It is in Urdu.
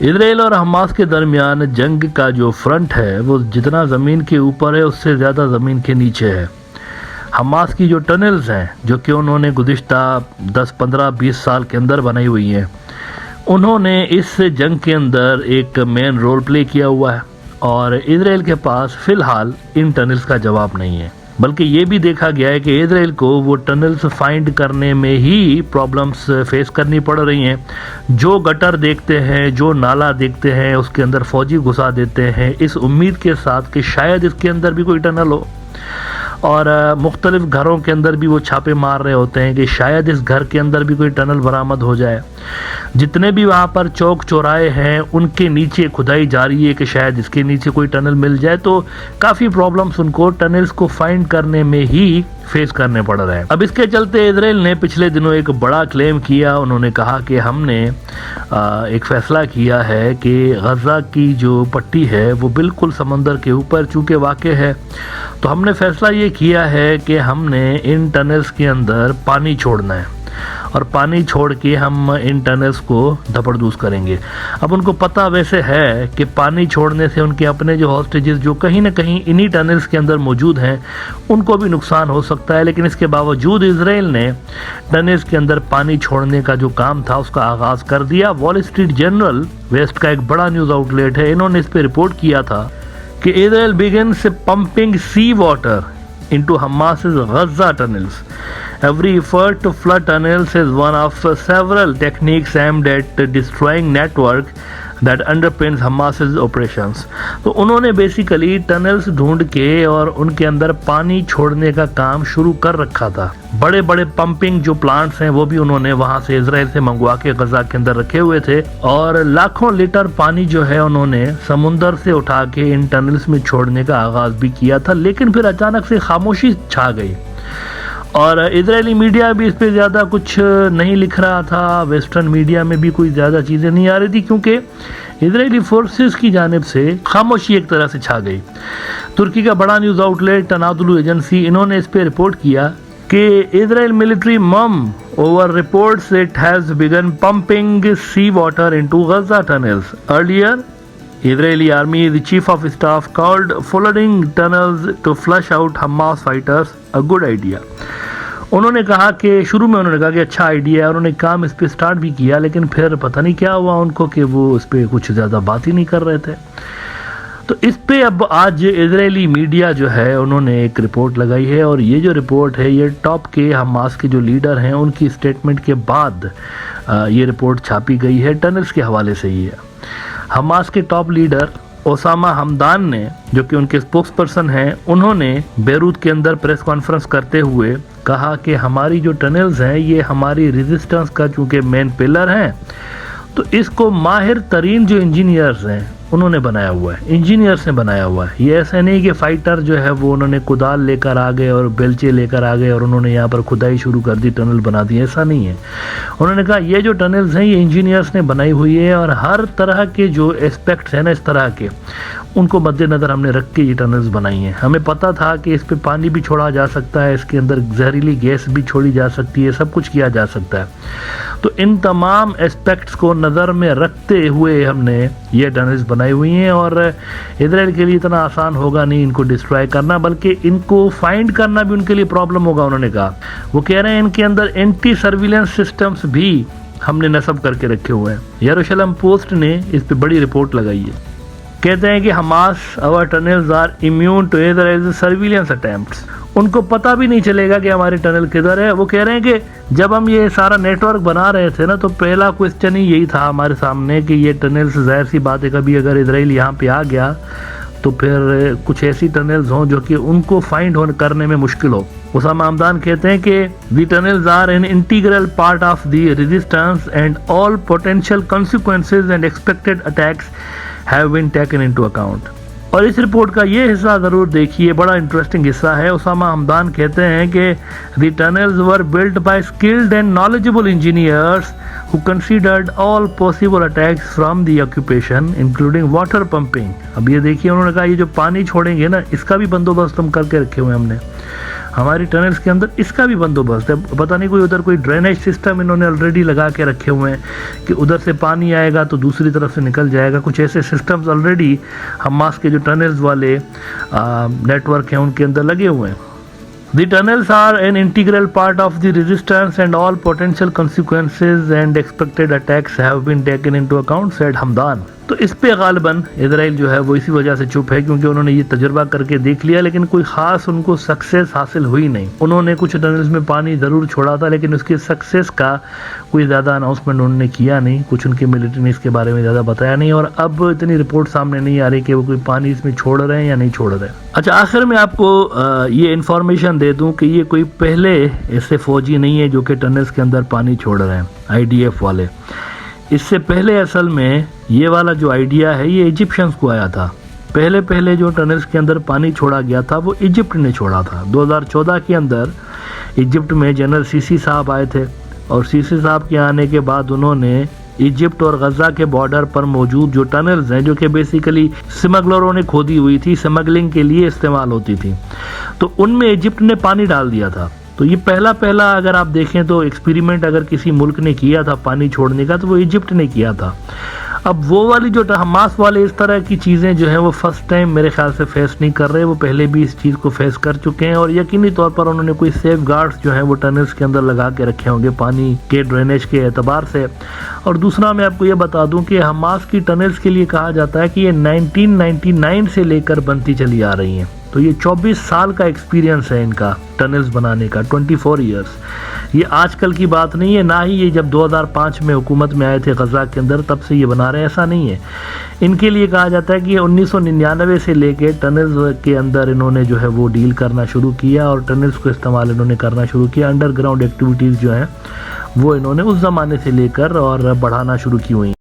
اسرائیل اور حماس کے درمیان جنگ کا جو فرنٹ ہے وہ جتنا زمین کے اوپر ہے اس سے زیادہ زمین کے نیچے ہے۔ حماس کی جو ٹنلز ہیں جو کہ انہوں نے گزشتہ 10 15 20 سال کے اندر بنائی ہوئی ہیں، انہوں نے اس جنگ کے اندر ایک مین رول پلے کیا ہوا ہے، اور اسرائیل کے پاس فی الحال ان ٹنلز کا جواب نہیں ہے، بلکہ یہ بھی دیکھا گیا ہے کہ اسرائیل کو وہ ٹنلز فائنڈ کرنے میں ہی پرابلمز فیس کرنی پڑ رہی ہیں۔ جو گٹر دیکھتے ہیں، جو نالا دیکھتے ہیں، اس کے اندر فوجی گھسا دیتے ہیں اس امید کے ساتھ کہ شاید اس کے اندر بھی کوئی ٹنل ہو، اور مختلف گھروں کے اندر بھی وہ چھاپے مار رہے ہوتے ہیں کہ شاید اس گھر کے اندر بھی کوئی ٹنل برآمد ہو جائے۔ جتنے بھی وہاں پر چوک چوراہے ہیں ان کے نیچے کھدائی جاری ہے کہ شاید اس کے نیچے کوئی ٹنل مل جائے، تو کافی پرابلمز ان کو ٹنلز کو فائنڈ کرنے میں ہی فیس کرنے پڑ رہے ہیں۔ اب اس کے چلتے اسرائیل نے پچھلے دنوں ایک بڑا کلیم کیا، انہوں نے کہا کہ ہم نے ایک فیصلہ کیا ہے کہ غزہ کی جو پٹی ہے وہ بالکل سمندر کے اوپر چونکہ واقع ہے، تو ہم نے فیصلہ یہ کیا ہے کہ ہم نے ان ٹنلز کے اندر پانی چھوڑنا ہے، اور پانی چھوڑ کے ہم ان ٹنلز کو دھپڑدوز کریں گے۔ اب ان کو پتہ ویسے ہے کہ پانی چھوڑنے سے ان کے اپنے جو ہاسٹیجز جو کہیں نہ کہیں انہی ٹنلز کے اندر موجود ہیں ان کو بھی نقصان ہو سکتا ہے، لیکن اس کے باوجود اسرائیل نے ٹنلز کے اندر پانی چھوڑنے کا جو کام تھا اس کا آغاز کر دیا۔ وال اسٹریٹ جرنل ویسٹ کا ایک بڑا نیوز آؤٹ لیٹ ہے، انہوں نے اس پہ رپورٹ کیا تھا کہ اسرائیل begins pumping sea water into Hamas's Gaza tunnels. Every effort to flood tunnels is one of several techniques aimed at destroying network that underpins Hamas's operations. تو انہوں نے بیسیکلی ٹنلز ڈھونڈ کے اور ان کے اندر پانی چھوڑنے کا کام شروع کر رکھا تھا۔ بڑے بڑے پمپنگ جو پلانٹس ہیں وہ بھی انہوں نے وہاں سے اسرائیل سے منگوا کے غزہ کے اندر رکھے ہوئے تھے، اور لاکھوں لیٹر پانی جو ہے انہوں نے سمندر سے اٹھا کے ان ٹنلز میں چھوڑنے کا آغاز بھی کیا تھا، لیکن پھر اچانک سے خاموشی چھا گئی، اور اسرائیلی میڈیا بھی اس پہ زیادہ کچھ نہیں لکھ رہا تھا، ویسٹرن میڈیا میں بھی کوئی زیادہ چیزیں نہیں آ رہی تھی، کیونکہ اسرائیلی فورسز کی جانب سے خاموشی ایک طرح سے چھا گئی۔ ترکی کا بڑا news outlet Anadolu agency, انہوں نے اس پہ رپورٹ کیا کہ اسرائیل military um over reports it has begun pumping sea water into Gaza tunnels earlier. Israeli Army the Chief of Staff called flooding tunnels to flush out Hamas fighters a good idea. انہوں نے کہا کہ شروع میں انہوں نے کہا کہ اچھا آئیڈیا ہے، انہوں نے کام اس پہ سٹارٹ بھی کیا، لیکن پھر پتہ نہیں کیا ہوا ان کو کہ وہ اس پہ کچھ زیادہ بات ہی نہیں کر رہے تھے۔ تو اس پہ اب آج اسرائیلی میڈیا جو ہے انہوں نے ایک رپورٹ لگائی ہے، اور یہ جو رپورٹ ہے یہ ٹاپ کے حماس کے جو لیڈر ہیں ان کی سٹیٹمنٹ کے بعد یہ رپورٹ چھاپی گئی ہے، ٹنلز کے حوالے سے ہی ہے۔ حماس کے ٹاپ لیڈر اسامہ حمدان نے، جو کہ ان کے اسپوکس پرسن ہیں، انہوں نے بیروت کے اندر پریس کانفرنس کرتے ہوئے کہا کہ ہماری جو ٹنلز ہیں یہ ہماری ریزسٹنس کا چونکہ مین پلر ہیں، تو اس کو ماہر ترین جو انجینئرز ہیں انہوں نے بنایا ہوا ہے، انجینئرز نے بنایا ہوا ہے۔ یہ ایسا نہیں کہ فائٹر جو ہے وہ انہوں نے کدال لے کر آ گئے اور بیلچے لے کر آ گئے اور انہوں نے یہاں پر کھدائی شروع کر دی، ٹنل بنا دی، ایسا نہیں ہے۔ انہوں نے کہا یہ جو ٹنلز ہیں یہ انجینئرز نے بنائی ہوئی ہے، اور ہر طرح کے جو اسپیکٹس ہیں نا اس طرح کے، ان کو مد نظر ہم نے رکھ کے یہ ٹنلز بنائی ہیں۔ ہمیں پتہ تھا کہ اس پہ پانی بھی چھوڑا جا سکتا ہے، اس کے اندر زہریلی گیس بھی چھوڑی جا سکتی ہے، سب کچھ کیا جا سکتا ہے، تو ان تمام اسپیکٹس کو نظر میں رکھتے ہوئے ہم نے یہ ٹنلز بنائی ہوئی ہیں، اور اسرائیل کے لیے اتنا آسان ہوگا نہیں ان کو ڈسٹرائے کرنا، بلکہ ان کو فائنڈ کرنا بھی ان کے لیے پرابلم ہوگا۔ انہوں نے کہا، وہ کہہ رہے ہیں ان کے اندر اینٹی سرویلنس سسٹمز بھی ہم نے نصب کر کے رکھے ہوئے ہیں۔ یروشلم پوسٹ نے اس پہ بڑی رپورٹ لگائی ہے، کہتے ہیں کہ Hamas our tunnels are immune to Israel's surveillance attempts. ان کو پتہ بھی نہیں چلے گا کہ ہمارے ٹنل کدھر ہے۔ وہ کہہ رہے ہیں کہ جب ہم یہ سارا نیٹ ورک بنا رہے تھے نا تو پہلا کوسچن ہی یہی تھا ہمارے سامنے کہ یہ ٹنلز ظاہر سی بات ہے کبھی اگر اسرائیل یہاں پہ آ گیا تو پھر کچھ ایسی ٹنلز ہوں جو کہ ان کو فائنڈ کرنے میں مشکل ہو۔ اسامہ حمدان کہتے ہیں کہ the tunnels are an integral part of the resistance and all potential consequences and expected attacks have been taken into account. اور اس رپورٹ کا یہ حصہ ضرور دیکھیے، بڑا انٹرسٹنگ حصہ ہے۔ اسامہ حمدان کہتے ہیں کہ the tunnels were built by skilled and knowledgeable engineers who considered all possible attacks from the occupation including water pumping. اب یہ دیکھیے انہوں نے کہا یہ جو پانی چھوڑیں گے نا اس کا بھی بندوبست ہم کر کے رکھے ہوئے ہم نے، ہماری ٹنلز کے اندر اس کا بھی بندوبست ہے. پتہ نہیں کوئی ادھر کوئی ڈرینیج سسٹم انہوں نے آلریڈی لگا کے رکھے ہوئے ہیں کہ ادھر سے پانی آئے گا تو دوسری طرف سے نکل جائے گا. کچھ ایسے سسٹمز آلریڈی حماس کے جو ٹنلز والے نیٹ ورک ہیں ان کے اندر لگے ہوئے ہیں. The tunnels are an integral part of the resistance and all potential consequences and expected attacks have been taken into account, said Hamdan. تو اس پہ غالباً اسرائیل جو ہے وہ اسی وجہ سے چپ ہے کیونکہ انہوں نے یہ تجربہ کر کے دیکھ لیا لیکن کوئی خاص ان کو سکسیس حاصل ہوئی نہیں. انہوں نے کچھ ٹنلز میں پانی ضرور چھوڑا تھا لیکن اس کی سکسیس کا کوئی زیادہ اناؤنسمنٹ انہوں نے کیا نہیں. کچھ ان کی ملٹری نے اس کے بارے میں زیادہ بتایا نہیں اور اب اتنی رپورٹ سامنے نہیں آ رہی کہ وہ کوئی پانی اس میں چھوڑ رہے ہیں یا نہیں چھوڑ رہے. اچھا آخر میں آپ کو یہ انفارمیشن دے دوں کہ یہ کوئی پہلے ایسے فوجی نہیں ہے جو کہ ٹنلز کے اندر پانی چھوڑ رہے ہیں IDF والے. اس سے پہلے اصل میں یہ والا جو آئیڈیا ہے یہ ایجپشنز کو آیا تھا. پہلے جو ٹنلز کے اندر پانی چھوڑا گیا تھا وہ ایجپٹ نے چھوڑا تھا. 2014 کے اندر ایجپٹ میں جنرل سیسی صاحب آئے تھے اور سیسی صاحب کے آنے کے بعد انہوں نے ایجپٹ اور غزہ کے بارڈر پر موجود جو ٹنلز ہیں جو کہ بیسیکلی سمگلروں نے کھودی ہوئی تھی, سمگلنگ کے لیے استعمال ہوتی تھی, تو ان میں ایجپٹ نے پانی ڈال دیا تھا. تو یہ پہلا اگر آپ دیکھیں تو ایکسپیریمنٹ اگر کسی ملک نے کیا تھا پانی چھوڑنے کا تو وہ ایجپٹ نے کیا تھا. اب وہ والی جو حماس والے اس طرح کی چیزیں جو ہیں وہ فرسٹ ٹائم میرے خیال سے فیس نہیں کر رہے, وہ پہلے بھی اس چیز کو فیس کر چکے ہیں اور یقینی طور پر انہوں نے کوئی سیف گارڈز جو ہیں وہ ٹنلز کے اندر لگا کے رکھے ہوں گے پانی کے ڈرینیج کے اعتبار سے. اور دوسرا میں آپ کو یہ بتا دوں کہ حماس کی ٹنلز کے لیے کہا جاتا ہے کہ یہ 1999 سے لے کر بنتی چلی آ رہی ہیں. تو یہ 24 سال کا ایکسپیرینس ہے ان کا ٹنلز بنانے کا, 24 ایئرس. یہ آج کل کی بات نہیں ہے, نہ ہی یہ جب 2005 میں حکومت میں آئے تھے غزہ کے اندر تب سے یہ بنا رہے ہیں, ایسا نہیں ہے. ان کے لیے کہا جاتا ہے کہ 1999 سے لے کے ٹنلز کے اندر انہوں نے جو ہے وہ ڈیل کرنا شروع کیا اور ٹنلز کو استعمال انہوں نے کرنا شروع کیا. انڈر گراؤنڈ ایکٹیویٹیز جو ہیں وہ انہوں نے اس زمانے سے لے کر اور بڑھانا شروع کی ہوئی.